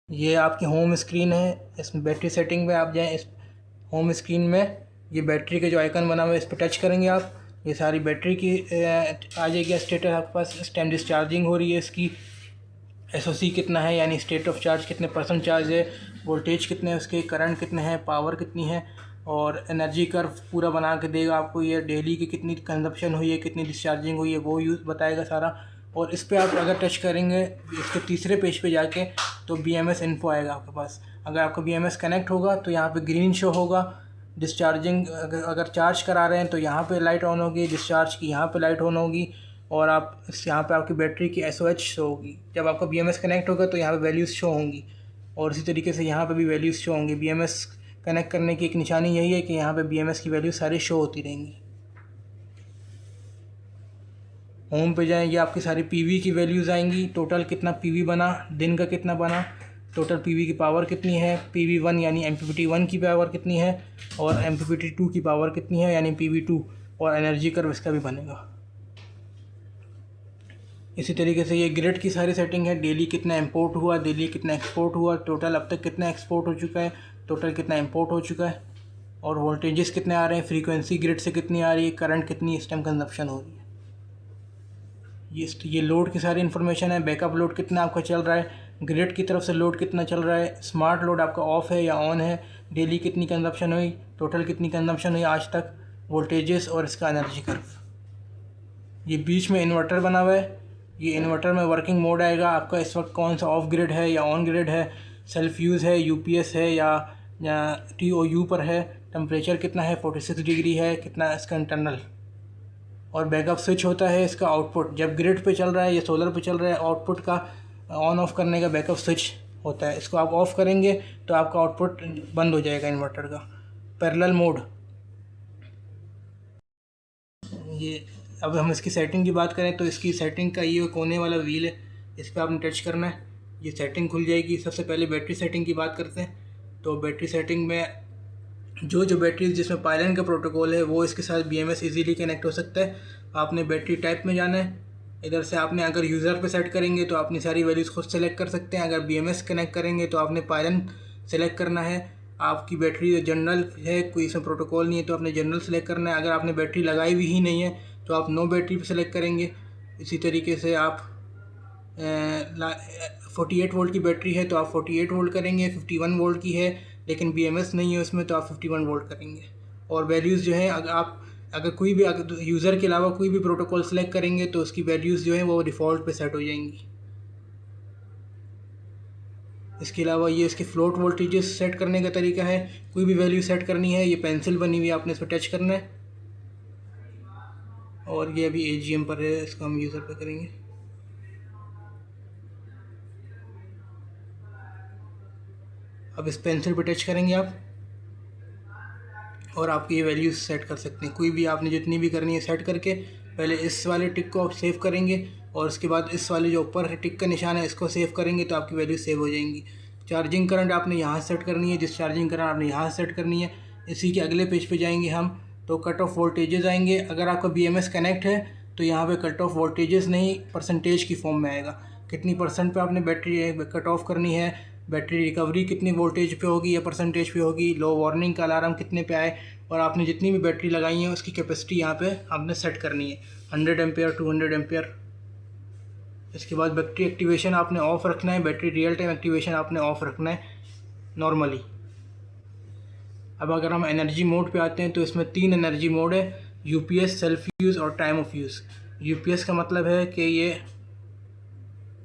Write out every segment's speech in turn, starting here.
ये आपकी home screen है। इसमें बैटरी सेटिंग में आप जाएं, इस होम स्क्रीन में ये बैटरी के जो आइकन बना हुआ है इस पर टच करेंगे आप, ये सारी बैटरी की आ जाएगी स्टेटस आपके पास। इस टाइम डिस्चार्जिंग हो रही है, इसकी एसओसी कितना है यानी स्टेट ऑफ चार्ज कितने % चार्ज है, वोल्टेज कितने है उसके, करंट कितने हैं, पावर कितनी है, और एनर्जी कर्व पूरा बना के देगा आपको। ये डेली की कितनी कंजप्शन हुई है, कितनी डिस्चार्जिंग हुई है, वो यूज़ बताएगा सारा। और इस पर आप अगर टच करेंगे इसके तीसरे पेज पे जाके तो BMS इन्फो आएगा आपके पास। अगर आपका BMS कनेक्ट होगा तो यहाँ पे ग्रीन शो होगा डिस्चार्जिंग। अगर चार्ज करा रहे हैं तो यहाँ पे लाइट ऑन होगी, डिस्चार्ज की यहाँ पे लाइट ऑन होगी, और आप यहाँ पे आपकी बैटरी की SOH शो होगी। जब आपका BMS कनेक्ट होगा तो यहाँ पे वैल्यूज़ शो होंगी, और इसी तरीके से यहाँ पे भी वैल्यूज़ शो होंगी। BMS कनेक्ट करने की एक निशानी यही है कि यहाँ पे BMS की वैल्यू सारी शो होती रहेंगी। होम पे जाएंगे, आपकी सारी PV की वैल्यूज़ आएंगी, टोटल कितना PV बना, दिन का कितना बना, टोटल PV की पावर कितनी है, PV1 यानी MPPT1 की पावर कितनी है, और MPPT2 की पावर कितनी है यानी PV2, और एनर्जी कर्व इसका भी बनेगा। इसी तरीके से ये ग्रिड की सारी सेटिंग है, डेली कितना इंपोर्ट हुआ, डेली कितना एक्सपोर्ट हुआ, टोटल अब तक कितना एक्सपोर्ट हो चुका है, टोटल कितना इंपोर्ट हो चुका है, और वोल्टेजेस कितने आ रहे हैं, फ्रीक्वेंसी ग्रिड से कितनी आ रही है, करंट कितनी इस टाइम कंजप्शन हो रही है। ये लोड की सारी इन्फॉर्मेशन है, बैकअप लोड कितना आपका चल रहा है, ग्रिड की तरफ से लोड कितना चल रहा है, स्मार्ट लोड आपका ऑफ है या ऑन है, डेली कितनी कंजप्शन हुई, टोटल कितनी कंजप्शन हुई आज तक, वोल्टेजेस और इसका एनर्जी कर्व। ये बीच में इन्वर्टर बना हुआ है, ये इन्वर्टर में वर्किंग मोड आएगा आपका इस वक्त कौन सा ऑफ ग्रिड है या ऑन ग्रिड है, सेल्फ यूज़ है, UPS है या TOU पर है, टेम्परेचर कितना है, 46 डिग्री है, कितना इसका इंटरनल। और बैकअप स्विच होता है इसका आउटपुट, जब ग्रिड पे चल रहा है या सोलर पे चल रहा है आउटपुट का ऑन ऑफ करने का बैकअप स्विच होता है। इसको आप ऑफ़ करेंगे तो आपका आउटपुट बंद हो जाएगा इन्वर्टर का। पैरेलल मोड, ये अब हम इसकी सेटिंग की बात करें तो इसकी सेटिंग का ये कोने वाला व्हील है, इस पर आपने टच करना है, ये सेटिंग खुल जाएगी। सबसे पहले बैटरी सेटिंग की बात करते हैं। तो बैटरी सेटिंग में जो बैटरी जिसमें पायलन का प्रोटोकॉल है वो इसके साथ BMS इजीली कनेक्ट हो सकता है। आपने बैटरी टाइप में जाना है, इधर से आपने अगर यूज़र पे सेट करेंगे तो अपनी सारी वैल्यूज़ खुद सेलेक्ट कर सकते हैं। अगर BMS कनेक्ट करेंगे तो आपने पायलन सेलेक्ट करना है। आपकी बैटरी जनरल है, कोई इसमें प्रोटोकॉल नहीं है तो आपने जनरल सेलेक्ट करना है। अगर आपने बैटरी लगाई भी ही नहीं है तो आप नो बैटरी पे सेलेक्ट करेंगे। इसी तरीके से आप 48 वोल्ट की बैटरी है तो आप 48 वोल्ट करेंगे, 51 वोल्ट की है लेकिन BMS नहीं है उसमें तो आप 51 वोल्ट करेंगे। और वैल्यूज़ जो है अगर कोई भी यूज़र के अलावा कोई भी प्रोटोकॉल सेलेक्ट करेंगे तो उसकी वैल्यूज़ जो है वो डिफ़ॉल्ट पे सेट हो जाएंगी। इसके अलावा ये इसके फ्लोट वोल्टेजेस सेट करने का तरीका है, कोई भी वैल्यू सेट करनी है, ये पेंसिल बनी हुई है आपने इस पर टच करना है। और ये अभी AGM पर है, इसको हम यूज़र पर करेंगे। अब इस पेंसिल पर टच करेंगे आप और आपकी ये वैल्यूज़ सेट कर सकते हैं। कोई भी आपने जितनी भी करनी है सेट करके पहले इस वाले टिक को आप सेव करेंगे और उसके बाद इस वाले जो ऊपर टिक का निशान है इसको सेव करेंगे तो आपकी वैल्यू सेव हो जाएंगी। चार्जिंग करंट आपने यहाँ सेट करनी है, डिस्चार्जिंग करंट आपने यहाँ सेट करनी है। इसी के अगले पेज पे जाएंगे हम तो कट ऑफ वोल्टेजेस आएंगे। अगर आपका BMS कनेक्ट है तो यहाँ पे कट ऑफ वोल्टेजेस नहीं परसेंटेज की फॉर्म में आएगा, कितनी % पे आपने बैटरी कट ऑफ करनी है, बैटरी रिकवरी कितनी वोल्टेज पे होगी या परसेंटेज पे होगी, लो वार्निंग का अलार्म कितने पे आए, और आपने जितनी भी बैटरी लगाई है उसकी कैपेसिटी यहाँ पे आपने सेट करनी है, 100 एम्पेयर 200 एम्पेयर। इसके बाद बैटरी एक्टिवेशन आपने ऑफ़ रखना है, बैटरी रियल टाइम एक्टिवेशन आपने ऑफ़ रखना है नॉर्मली। अब अगर हम एनर्जी मोड पे आते हैं तो इसमें 3 एनर्जी मोड है, UPS, सेल्फ यूज़ और टाइम ऑफ यूज़। UPS का मतलब है कि ये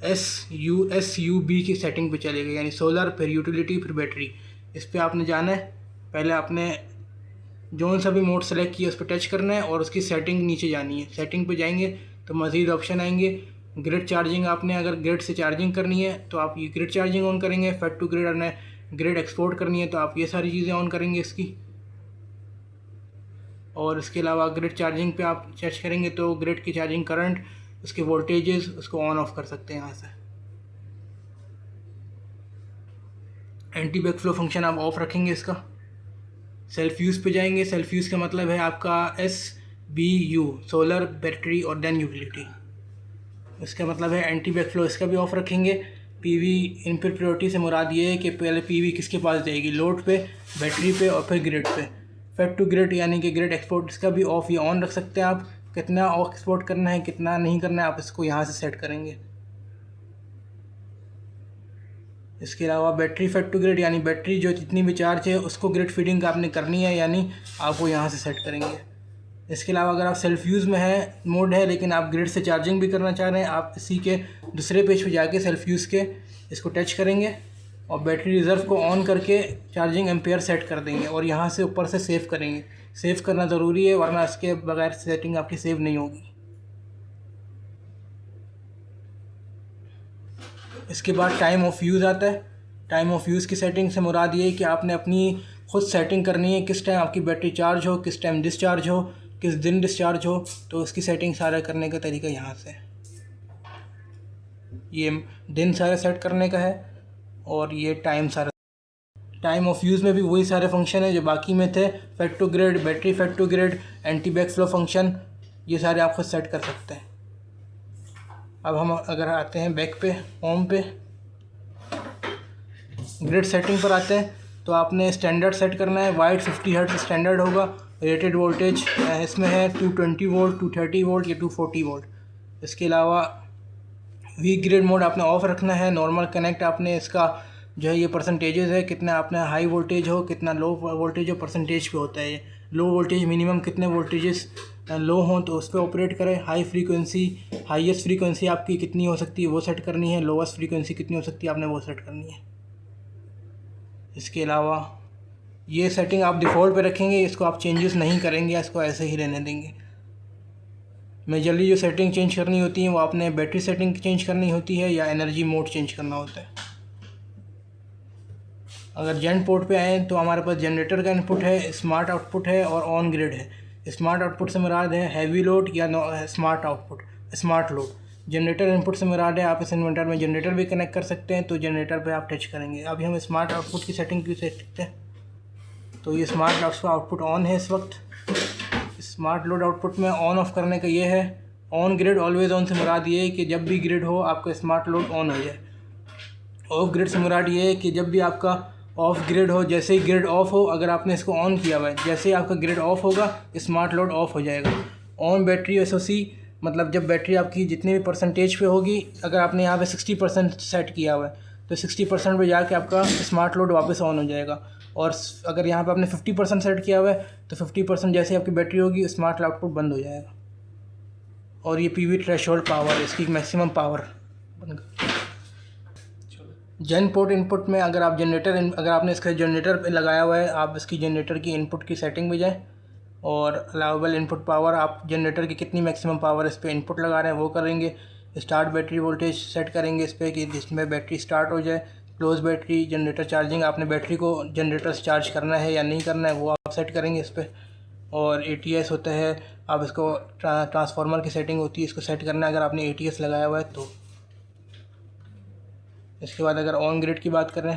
SUB की सेटिंग पे चलेगा, यानी सोलर फिर यूटिलिटी फिर बैटरी। इस पर आपने जाना है, पहले आपने जो सा भी मोड सेलेक्ट किया उस पर टच करना है और उसकी सेटिंग नीचे जानी है। सेटिंग पे जाएंगे तो मज़ीद ऑप्शन आएंगे। ग्रिड चार्जिंग, आपने अगर ग्रिड से चार्जिंग करनी है तो आप ये ग्रिड चार्जिंग ऑन करेंगे। फेड टू ग्रिड आपने ग्रिड एक्सपोर्ट करनी है तो आप ये सारी चीज़ें ऑन करेंगे इसकी। और इसके अलावा ग्रिड चार्जिंग पे आप टच करेंगे तो ग्रिड की चार्जिंग करंट, उसके वोल्टेजेस, उसको ऑन ऑफ कर सकते हैं यहाँ से। एंटी बैकफ्लो फंक्शन आप ऑफ रखेंगे इसका। सेल्फ यूज़ पे जाएंगे, सेल्फ यूज़ का मतलब है आपका SBU, सोलर, बैटरी और देन यूटिलिटी। इसका मतलब है एंटी बैकफ्लो, इसका भी ऑफ रखेंगे। पीवी इनपुट प्रायोरिटी से मुराद ये है कि पहले पीवी किसके पास जाएगी, लोड पे, बैटरी पे और फिर ग्रिड पे। फेड टू ग्रिड यानी कि ग्रिड एक्सपोर्ट, इसका भी ऑफ या ऑन रख सकते हैं आप। कितना ऑफ एक्सपोर्ट करना है कितना नहीं करना है आप इसको यहाँ से सेट करेंगे। इसके अलावा बैटरी फेड टू ग्रिड यानी बैटरी जो जितनी भी चार्ज है उसको ग्रिड फीडिंग आपने करनी है, यानी आप वो यहाँ से सेट करेंगे। इसके अलावा अगर आप सेल्फ़ यूज़ में है मोड है लेकिन आप ग्रिड से चार्जिंग भी करना चाह रहे हैं, आप इसी के दूसरे पेज पे जाके सेल्फ़ यूज़ के इसको टच करेंगे और बैटरी रिज़र्व को ऑन करके चार्जिंग एम्पेयर सेट कर देंगे और यहाँ से ऊपर से सेव करेंगे। सेव करना ज़रूरी है वरना इसके बगैर सेटिंग आपकी सेव नहीं होगी। इसके बाद टाइम ऑफ यूज़ आता है। टाइम ऑफ यूज़ की सेटिंग से मुराद ये है कि आपने अपनी खुद सेटिंग करनी है किस टाइम आपकी बैटरी चार्ज हो, किस टाइम डिस्चार्ज हो, किस दिन डिस्चार्ज हो। तो उसकी सेटिंग सारा करने का तरीका यहाँ से, ये दिन सारा सेट करने का है और ये टाइम सारा। टाइम ऑफ यूज़ में भी वही सारे फंक्शन है जो बाकी में थे, feed to grid, battery feed to grid, anti back flow function, ये सारे आप खुद सेट कर सकते हैं। अब हम अगर आते हैं बैक पे, होम पे, ग्रिड सेटिंग पर आते हैं तो आपने स्टैंडर्ड सेट करना है। वाइड 50 हर्ट्ज स्टैंडर्ड होगा। रेटेड वोल्टेज इसमें है 220 वोल्ट, 230 वोल्ट या 240 वोल्ट। इसके अलावा वी ग्रिड मोड आपने ऑफ रखना है। नॉर्मल कनेक्ट आपने इसका जो है ये परसेंटेजेस है, कितना आपने हाई वोल्टेज हो कितना लो वोल्टेज हो, परसेंटेज पे होता है ये। लो वोल्टेज मिनिमम कितने वोल्टेजेस लो हों तो उस पर ऑपरेट करें। हाई फ्रीक्वेंसी, हाईएस्ट फ्रीक्वेंसी आपकी कितनी हो सकती है वो सेट करनी है। लोवेस्ट फ्रीक्वेंसी कितनी हो सकती है आपने वो सेट करनी है। इसके अलावा ये सेटिंग आप डिफ़ॉल्ट पे रखेंगे, इसको आप चेंजेस नहीं करेंगे, इसको ऐसे ही रहने देंगे। मेजरली जो सेटिंग चेंज करनी होती है वो आपने बैटरी सेटिंग चेंज करनी होती है या एनर्जी मोड चेंज करना होता है। अगर जेन पोर्ट पे आएँ तो हमारे पास जनरेटर का इनपुट है, स्मार्ट आउटपुट है और ऑन ग्रिड है। स्मार्ट आउटपुट से मुराद है हैवी लोड या smart output, smart load. Generator input से मुराद है आप इस इन्वर्टर में जनरेटर भी कनेक्ट कर सकते हैं, तो जनरेटर पे आप टच करेंगे। अभी हम स्मार्ट आउटपुट की सेटिंग भी सेट करते हैं। तो ये स्मार्ट आउटपुट ऑन है इस वक्त। स्मार्ट लोड आउटपुट में ऑन ऑफ करने का ये है, ऑन ग्रिड ऑलवेज ऑन से मुराद ये है कि जब भी ग्रिड हो आपका स्मार्ट लोड ऑन हो जाए। ऑफ ग्रिड से मुराद ये है कि जब भी आपका ऑफ ग्रिड हो, जैसे ही ग्रिड ऑफ हो, अगर आपने इसको ऑन किया हुआ है, जैसे ही आपका ग्रिड ऑफ होगा स्मार्ट लोड ऑफ हो जाएगा। ऑन बैटरी एसओसी मतलब जब बैटरी आपकी जितनी भी परसेंटेज पे होगी, अगर आपने यहाँ पे 60% सेट किया हुआ है तो 60% पे जाके आपका स्मार्ट लोड वापस ऑन हो जाएगा। और अगर यहाँ पे आपने 50% सेट किया हुआ है तो 50% जैसे आपकी बैटरी होगी स्मार्ट आउटपुट बंद हो जाएगा। और ये पीवी थ्रेशोल्ड पावर, इसकी मैक्सिमम पावर। जेन पोर्ट इनपुट में अगर आप अगर आपने इसका जनरेटर पे लगाया हुआ है, आप इसकी जनरेटर की इनपुट की सेटिंग में जाएँ और अलाउबल इनपुट पावर, आप जनरेटर की कितनी मैक्सिमम पावर इस पर इनपुट लगा रहे हैं वो करेंगे। स्टार्ट बैटरी वोल्टेज सेट करेंगे इस पर कि जिसमें बैटरी स्टार्ट हो जाए। क्लोज बैटरी, जनरेटर चार्जिंग, आपने बैटरी को जनरेटर से चार्ज करना है या नहीं करना है वो आप सेट करेंगे इस पर। और ATS होता है, आप इसको ट्रांसफार्मर की सेटिंग होती है, इसको सेट करना है अगर आपने ATS लगाया हुआ है तो। इसके बाद अगर ऑन ग्रिड की बात करें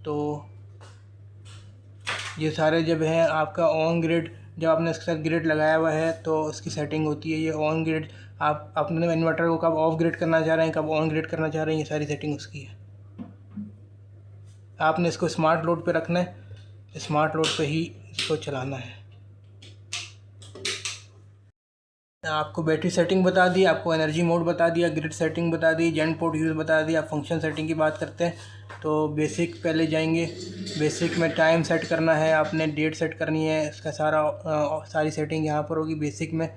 तो ये सारे जब हैं आपका ऑन ग्रिड, जब आपने इसके साथ ग्रिड लगाया हुआ है तो उसकी सेटिंग होती है। ये ऑन ग्रिड, आप अपने इन्वर्टर को कब ऑफ ग्रिड करना चाह रहे हैं, कब ऑन ग्रिड करना चाह रहे हैं, ये सारी सेटिंग उसकी है। आपने इसको स्मार्ट लोड पे रखना है, स्मार्ट लोड पे ही इसको चलाना है। आपको बैटरी सेटिंग बता दी, आपको एनर्जी मोड बता दिया, ग्रिड सेटिंग बता दी, जेन पोर्ट यूज़ बता दिया। फंक्शन सेटिंग की बात करते हैं तो बेसिक पहले जाएंगे। बेसिक में टाइम सेट करना है, आपने डेट सेट करनी है, इसका सारी सेटिंग यहाँ पर होगी बेसिक में।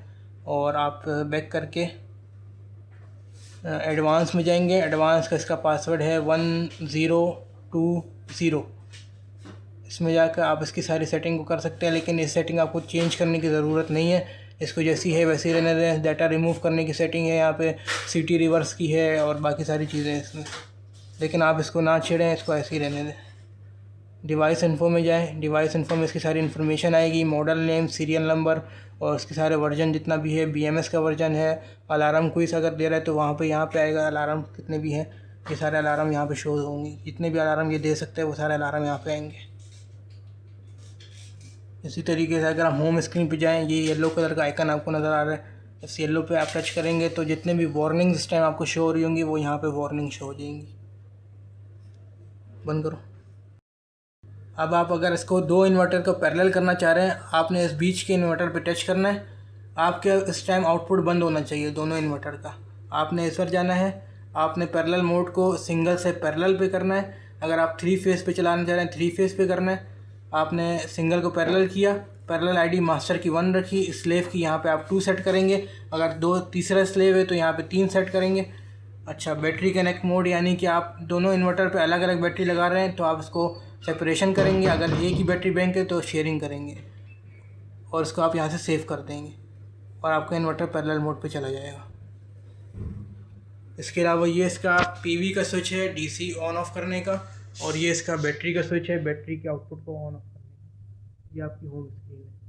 और आप बैक करके एडवांस में जाएंगे। एडवांस का इसका पासवर्ड है 1020। इसमें जाकर आप इसकी सारी सेटिंग को कर सकते हैं, लेकिन इस सेटिंग आपको चेंज करने की ज़रूरत नहीं है, इसको जैसी है वैसी रहने दें। डाटा रिमूव करने की सेटिंग है यहाँ पे, CT रिवर्स की है और बाकी सारी चीज़ें इसमें, लेकिन आप इसको ना छेड़ें, इसको ऐसे ही रहने दें। डिवाइस इन्फो में जाएं। डिवाइस इन्फो में इसकी सारी इन्फॉर्मेशन आएगी, मॉडल नेम, सीरियल नंबर और उसके सारे वर्जन जितना भी है, BMS का वर्जन है। अलार्म क्विज अगर दे रहा है तो वहाँ पे यहाँ पे आएगा अलार्म कितने भी हैं, ये सारे अलार्म यहाँ पे शो होंगे। जितने भी अलार्म ये दे सकते हैं वो सारे अलार्म यहाँ पे आएंगे। इसी तरीके से अगर हम होम स्क्रीन पे जाएं, ये येलो कलर का आइकन आपको नज़र आ रहा है, इस येलो पे आप टच करेंगे तो जितने भी वार्निंग्स इस टाइम आपको शो हो रही होंगी वो यहाँ पे वार्निंग शो हो जाएंगी। बंद करो। अब आप अगर इसको दो इन्वर्टर को पैरेलल करना चाह रहे हैं, आपने इस बीच के इन्वर्टर पे टच करना है। आपके इस टाइम आउटपुट बंद होना चाहिए दोनों इन्वर्टर का। आपने इस पर जाना है, आपने पैरेलल मोड को सिंगल से पैरेलल पे करना है। अगर आप 3 फेज़ पे चलाना चाह रहे हैं 3 फेज़ पे करना है। आपने सिंगल को पैरेलल किया, पैरेलल आईडी मास्टर की 1 रखी, स्लेव की यहाँ पे आप 2 सेट करेंगे। अगर तीसरा स्लेव है तो यहाँ पे 3 सेट करेंगे। अच्छा, बैटरी कनेक्ट मोड यानी कि आप दोनों इन्वर्टर पे अलग अलग बैटरी लगा रहे हैं तो आप इसको सेपरेशन करेंगे। अगर एक ही बैटरी बैंक है तो शेयरिंग करेंगे और इसको आप यहाँ से सेव कर देंगे और आपका इन्वर्टर पैरेलल मोड पे चला जाएगा। इसके अलावा ये इसका पीवी का स्विच है डीसी ऑन ऑफ करने का, और ये इसका बैटरी का स्विच है बैटरी के आउटपुट को ऑन ऑफ करने का। ये आपकी होम स्क्रीन है।